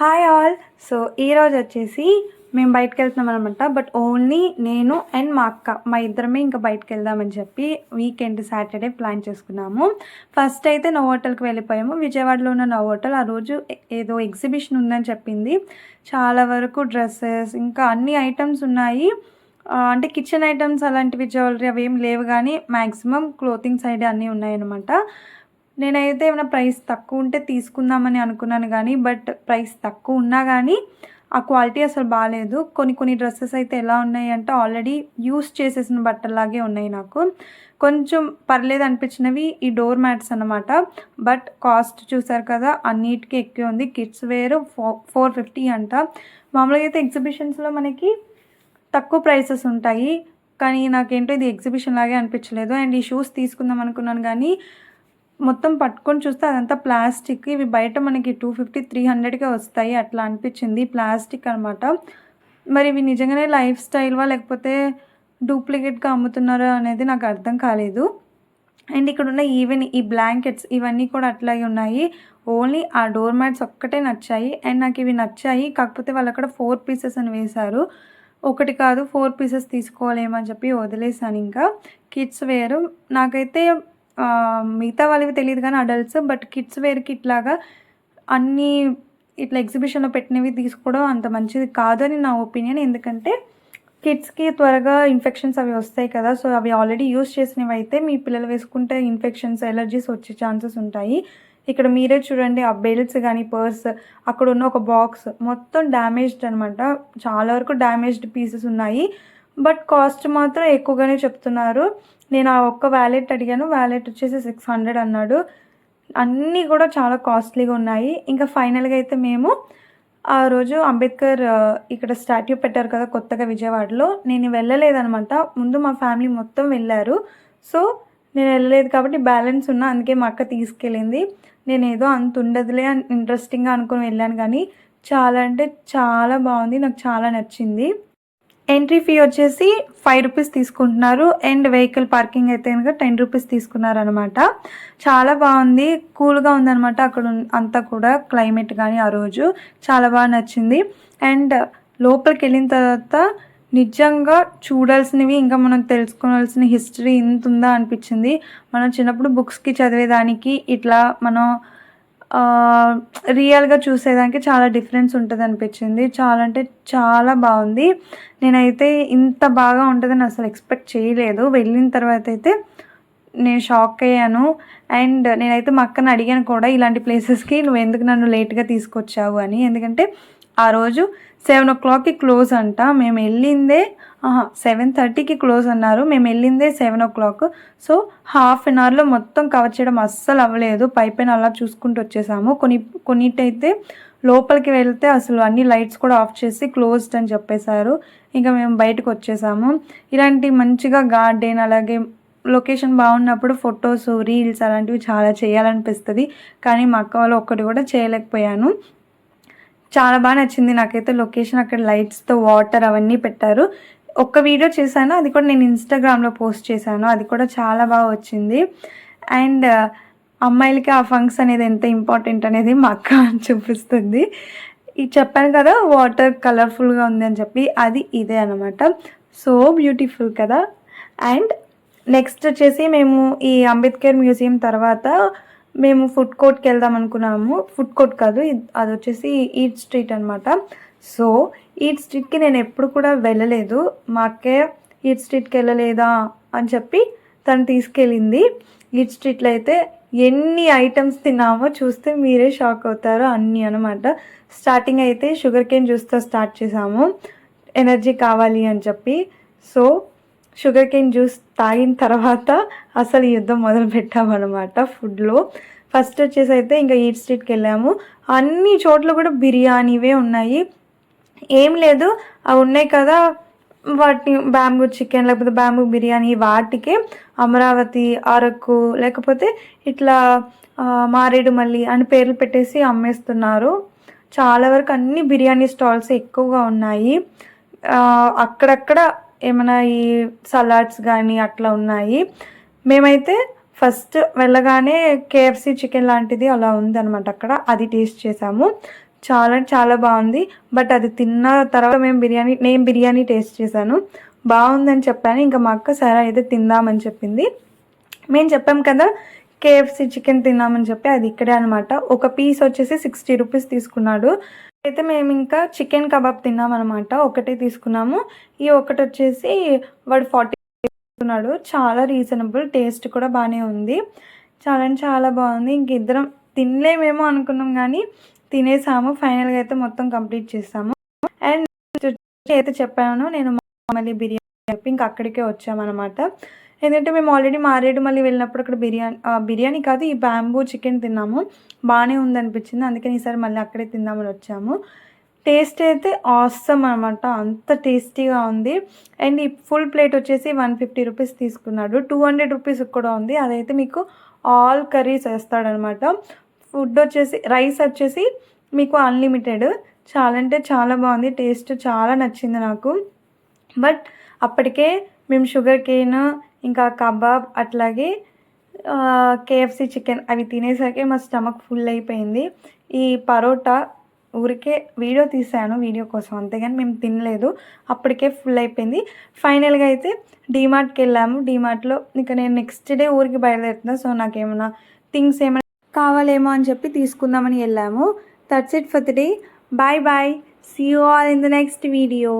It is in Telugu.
Hi all. సో ఈరోజు వచ్చేసి మేము బయటకు వెళ్తున్నాం అనమాట. బట్ ఓన్లీ నేను అండ్ మా అక్క మా ఇద్దరమే ఇంకా బయటకు వెళ్దామని చెప్పి వీకెండ్ సాటర్డే ప్లాన్ చేసుకున్నాము. ఫస్ట్ అయితే నోవోటల్కి వెళ్ళిపోయాము. విజయవాడలో ఉన్న నోవోటల్ ఆ రోజు ఏదో ఎగ్జిబిషన్ ఉందని చెప్పింది. చాలా వరకు డ్రెస్సెస్ ఇంకా అన్ని ఐటమ్స్ ఉన్నాయి. అంటే కిచెన్ ఐటమ్స్ అలాంటివి జ్యువెలరీ అవి ఏం లేవు, కానీ మ్యాక్సిమం క్లోతింగ్ సైడ్ అన్నీ ఉన్నాయన్నమాట. నేనైతే ఏమైనా ప్రైస్ తక్కువ ఉంటే తీసుకుందామని అనుకున్నాను, కానీ బట్ ప్రైస్ తక్కువ ఉన్నా కానీ ఆ క్వాలిటీ అసలు బాగాలేదు. కొన్ని డ్రెస్సెస్ అయితే ఎలా ఉన్నాయి అంటే ఆల్రెడీ యూస్ చేసేసిన బట్టల్లాగే ఉన్నాయి. నాకు కొంచెం పర్లేదు అనిపించినవి ఈ డోర్ మ్యాట్స్ అన్నమాట. బట్ కాస్ట్ చూసారు కదా, అన్నిటికీ ఎక్కువ ఉంది. కిడ్స్ వేర్ 450 అంట. మామూలుగా అయితే ఎగ్జిబిషన్స్లో మనకి తక్కువ ప్రైసెస్ ఉంటాయి, కానీ నాకేంటో ఇది ఎగ్జిబిషన్ లాగే అనిపించలేదు. అండ్ ఈ షూస్ తీసుకుందాం అనుకున్నాను, కానీ మొత్తం పట్టుకొని చూస్తే అదంతా ప్లాస్టిక్. ఇవి బయట మనకి 250-300కే వస్తాయి, అట్లా అనిపించింది. ప్లాస్టిక్ అనమాట. మరి ఇవి నిజంగానే లైఫ్ స్టైల్వా లేకపోతే డూప్లికేట్గా అమ్ముతున్నారా అనేది నాకు అర్థం కాలేదు. అండ్ ఇక్కడ ఉన్న ఈవెన్ ఈ బ్లాంకెట్స్ ఇవన్నీ కూడా అట్లాగే ఉన్నాయి. ఓన్లీ ఆ డోర్ మ్యాట్స్ ఒక్కటే నచ్చాయి. అండ్ నాకు ఇవి నచ్చాయి, కాకపోతే వాళ్ళు అక్కడ 4 పీసెస్ అని వేశారు. ఒకటి కాదు 4 పీసెస్ తీసుకోలేమని చెప్పి వదిలేసాను. ఇంకా కిడ్స్ వేరు నాకైతే మిగతా వాళ్ళవి తెలియదు, కానీ అడల్ట్స్. బట్ కిడ్స్ వేర్కి ఇట్లాగా అన్నీ ఇట్లా ఎగ్జిబిషన్లో పెట్టినవి తీసుకోవడం అంత మంచిది కాదు అని నా ఒపీనియన్. ఎందుకంటే కిడ్స్కి త్వరగా ఇన్ఫెక్షన్స్ అవి వస్తాయి కదా. సో అవి ఆల్రెడీ యూస్ చేసినవి అయితే మీ పిల్లలు వేసుకుంటే ఇన్ఫెక్షన్స్ ఎలర్జీస్ వచ్చే ఛాన్సెస్ ఉంటాయి. ఇక్కడ మీరే చూడండి, ఆ బెల్ట్స్ కానీ పర్స్, అక్కడ ఉన్న ఒక బాక్స్ మొత్తం డ్యామేజ్డ్ అనమాట. చాలా వరకు డ్యామేజ్డ్ పీసెస్ ఉన్నాయి. బట్ కాస్ట్ మాత్రం ఎక్కువగానే చెప్తున్నారు. నేను ఆ ఒక్క వ్యాలెట్ అడిగాను, వ్యాలెట్ వచ్చేసి 600 అన్నాడు. అన్నీ కూడా చాలా కాస్ట్లీగా ఉన్నాయి. ఇంకా ఫైనల్గా అయితే మేము ఆ రోజు అంబేద్కర్ ఇక్కడ స్టాట్యూ పెట్టారు కదా కొత్తగా విజయవాడలో, నేను వెళ్ళలేదనమాట. ముందు మా ఫ్యామిలీ మొత్తం వెళ్ళారు. సో నేను వెళ్ళలేదు కాబట్టి బ్యాలెన్స్ ఉన్నా, అందుకే మా అక్క తీసుకెళ్ళింది. నేను ఏదో అంత ఉండదులే అని ఇంట్రెస్టింగ్గా అనుకుని వెళ్ళాను, కానీ చాలా అంటే చాలా బాగుంది, నాకు చాలా నచ్చింది. ఎంట్రీ ఫీ వచ్చేసి 5 రూపీస్ తీసుకుంటున్నారు. అండ్ వెహికల్ పార్కింగ్ అయితే కనుక 10 రూపీస్ తీసుకున్నారనమాట. చాలా బాగుంది, కూల్గా ఉందనమాట అక్కడ అంతా కూడా. క్లైమేట్ కానీ ఆ రోజు చాలా బాగా నచ్చింది. అండ్ లోపలికి వెళ్ళిన తర్వాత నిజంగా చూడాల్సినవి ఇంకా మనం తెలుసుకోవాల్సిన హిస్టరీ ఇంత ఉందా అనిపించింది. మనం చిన్నప్పుడు బుక్స్కి చదివేదానికి ఇట్లా మనం రియల్గా చూసేదానికి చాలా డిఫరెన్స్ ఉంటుంది అనిపించింది. చాలా అంటే చాలా బాగుంది. నేనైతే ఇంత బాగా ఉంటుందని అసలు ఎక్స్పెక్ట్ చేయలేదు. వెళ్ళిన తర్వాత అయితే నేను షాక్ అయ్యాను. అండ్ నేనైతే మా అక్కని అడిగాను కూడా, ఇలాంటి ప్లేసెస్కి నువ్వు ఎందుకు నన్ను లేట్గా తీసుకొచ్చావు అని. ఎందుకంటే ఆ రోజు 7 o'clockకి క్లోజ్ అంట. మేము వెళ్ళిందే 7:30కి క్లోజ్ అన్నారు. మేము వెళ్ళిందే 7 o'clock. సో హాఫ్ అన్ అవర్లో మొత్తం కవర్ చేయడం అస్సలు అవ్వలేదు. పైన అలా చూసుకుంటూ వచ్చేసాము. కొన్నిటైతే లోపలికి వెళ్తే అసలు అన్ని లైట్స్ కూడా ఆఫ్ చేసి క్లోజ్డ్ అని చెప్పేశారు. ఇంకా మేము బయటకు వచ్చేసాము. ఇలాంటి మంచిగా గార్డెన్ అలాగే లొకేషన్ బాగున్నప్పుడు ఫొటోస్ రీల్స్ అలాంటివి చాలా చేయాలనిపిస్తుంది, కానీ మా అక్క వాళ్ళు ఒక్కటి కూడా చేయలేకపోయాను. చాలా బాగా నచ్చింది నాకైతే లొకేషన్. అక్కడ లైట్స్తో వాటర్ అవన్నీ పెట్టారు. ఒక్క వీడియో చేశాను, అది కూడా నేను ఇన్స్టాగ్రామ్లో పోస్ట్ చేశాను. అది కూడా చాలా బాగా వచ్చింది. అండ్ అమ్మాయిలకి ఆ ఫంక్స్ అనేది ఎంత ఇంపార్టెంట్ అనేది మా అక్క చూపిస్తుంది. ఇది చెప్పాను కదా వాటర్ కలర్ఫుల్గా ఉంది అని చెప్పి, అది ఇదే అనమాట. సో బ్యూటిఫుల్ కదా. అండ్ నెక్స్ట్ వచ్చేసి మేము ఈ అంబేద్కర్ మ్యూజియం తర్వాత మేము ఫుడ్ కోర్ట్కి వెళ్దాం అనుకున్నాము. ఫుడ్ కోర్ట్ కాదు, అది వచ్చేసి ఈట్ స్ట్రీట్ అనమాట. సో ఈట్ స్ట్రీట్కి నేను ఎప్పుడు కూడా వెళ్ళలేదు. మా అక్కే ఈట్ స్ట్రీట్కి వెళ్ళలేదా అని చెప్పి తను తీసుకెళ్ళింది. ఈట్ స్ట్రీట్లో అయితే ఎన్ని ఐటమ్స్ తిన్నామో చూస్తే మీరే షాక్ అవుతారు, అన్నీ అనమాట. స్టార్టింగ్ అయితే షుగర్ కేన్ జ్యూస్తో స్టార్ట్ చేసాము, ఎనర్జీ కావాలి అని చెప్పి. సో షుగర్ కేన్ జ్యూస్ తాగిన తర్వాత అసలు యుద్ధం మొదలు పెట్టామన్నమాట ఫుడ్లో. ఫస్ట్ వచ్చేసి అయితే ఇంకా ఈట్ స్ట్రీట్కి వెళ్ళాము. అన్ని చోట్ల కూడా బిర్యానీవే ఉన్నాయి. ఏం లేదు, అవి ఉన్నాయి కదా వాటిని బ్యాంబూ చికెన్ లేకపోతే బ్యాంబూ బిర్యానీ, వాటికే అమరావతి, అరకు లేకపోతే ఇట్లా మారేడుమల్లి అని పేర్లు పెట్టేసి అమ్మేస్తున్నారు. చాలా వరకు అన్ని బిర్యానీ స్టాల్స్ ఎక్కువగా ఉన్నాయి. అక్కడక్కడ ఏమైనా ఈ సలాడ్స్ కానీ అట్లా ఉన్నాయి. మేమైతే ఫస్ట్ వెళ్ళగానే కేఎఫ్సి చికెన్ లాంటిది అలా ఉందన్నమాట అక్కడ, అది టేస్ట్ చేసాము. చాలా చాలా బాగుంది. బట్ అది తిన్న తర్వాత నేను బిర్యానీ టేస్ట్ చేశాను, బాగుందని చెప్పాను. ఇంకా మా అక్క సరే అయితే తిందామని చెప్పింది. మేము చెప్పాం కదా కేఎఫ్సి చికెన్ తిన్నామని చెప్పి, అది ఇక్కడే అనమాట. ఒక పీస్ వచ్చేసి 60 రూపీస్ తీసుకున్నాడు. అయితే మేము ఇంకా చికెన్ కబాబ్ తిన్నామన్నమాట, ఒకటే తీసుకున్నాము. ఈ ఒకటి వచ్చేసి వాడు 40 తీసుకున్నాడు. చాలా రీజనబుల్, టేస్ట్ కూడా బాగానే ఉంది, చాలా చాలా బాగుంది. ఇంక ఇద్దరం తినలేమేమో అనుకున్నాం కానీ తినేసాము. ఫైనల్గా అయితే మొత్తం కంప్లీట్ చేసాము. అండ్ అయితే చెప్పాను నేను మళ్ళీ బిర్యానీ చెప్పి ఇంక అక్కడికే వచ్చామన్నమాట. ఎందుకంటే మేము ఆల్రెడీ మళ్ళీ వెళ్ళినప్పుడు అక్కడ బిర్యానీ కాదు, ఈ బ్యాంబూ చికెన్ తిన్నాము, బాగానే ఉందనిపించింది. అందుకని ఈసారి మళ్ళీ అక్కడే తిందామని వచ్చాము. టేస్ట్ అయితే ఆసమ్ అనమాట, అంత టేస్టీగా ఉంది. అండ్ ఈ ఫుల్ ప్లేట్ వచ్చేసి 150 రూపీస్ తీసుకున్నాడు. 200 రూపీస్ కూడా ఉంది, అదైతే మీకు ఆల్ కర్రీస్ వేస్తాడనమాట. ఫుడ్ వచ్చేసి రైస్ వచ్చేసి మీకు అన్లిమిటెడ్. చాలా అంటే చాలా బాగుంది, టేస్ట్ చాలా నచ్చింది నాకు. బట్ అప్పటికే మేము షుగర్ కేన్, ఇంకా కబాబ్, అట్లాగే కేఎఫ్సి చికెన్ అవి తినేసరికి మా స్టమక్ ఫుల్ అయిపోయింది. ఈ పరోటా ఊరికే వీడియో తీసాను వీడియో కోసం, అంతేగాని మేము తినలేదు, అప్పటికే ఫుల్ అయిపోయింది. ఫైనల్గా అయితే డీమార్ట్కి వెళ్ళాము. డీమార్ట్లో ఇంకా నేను నెక్స్ట్ డే ఊరికి బయలుదేరుతున్నా, సో నాకేమైనా థింగ్స్ ఏమైనా కావాలేమో అని చెప్పి తీసుకుందామని వెళ్ళాము. That's it for the day. Bye bye, see you all in the next video.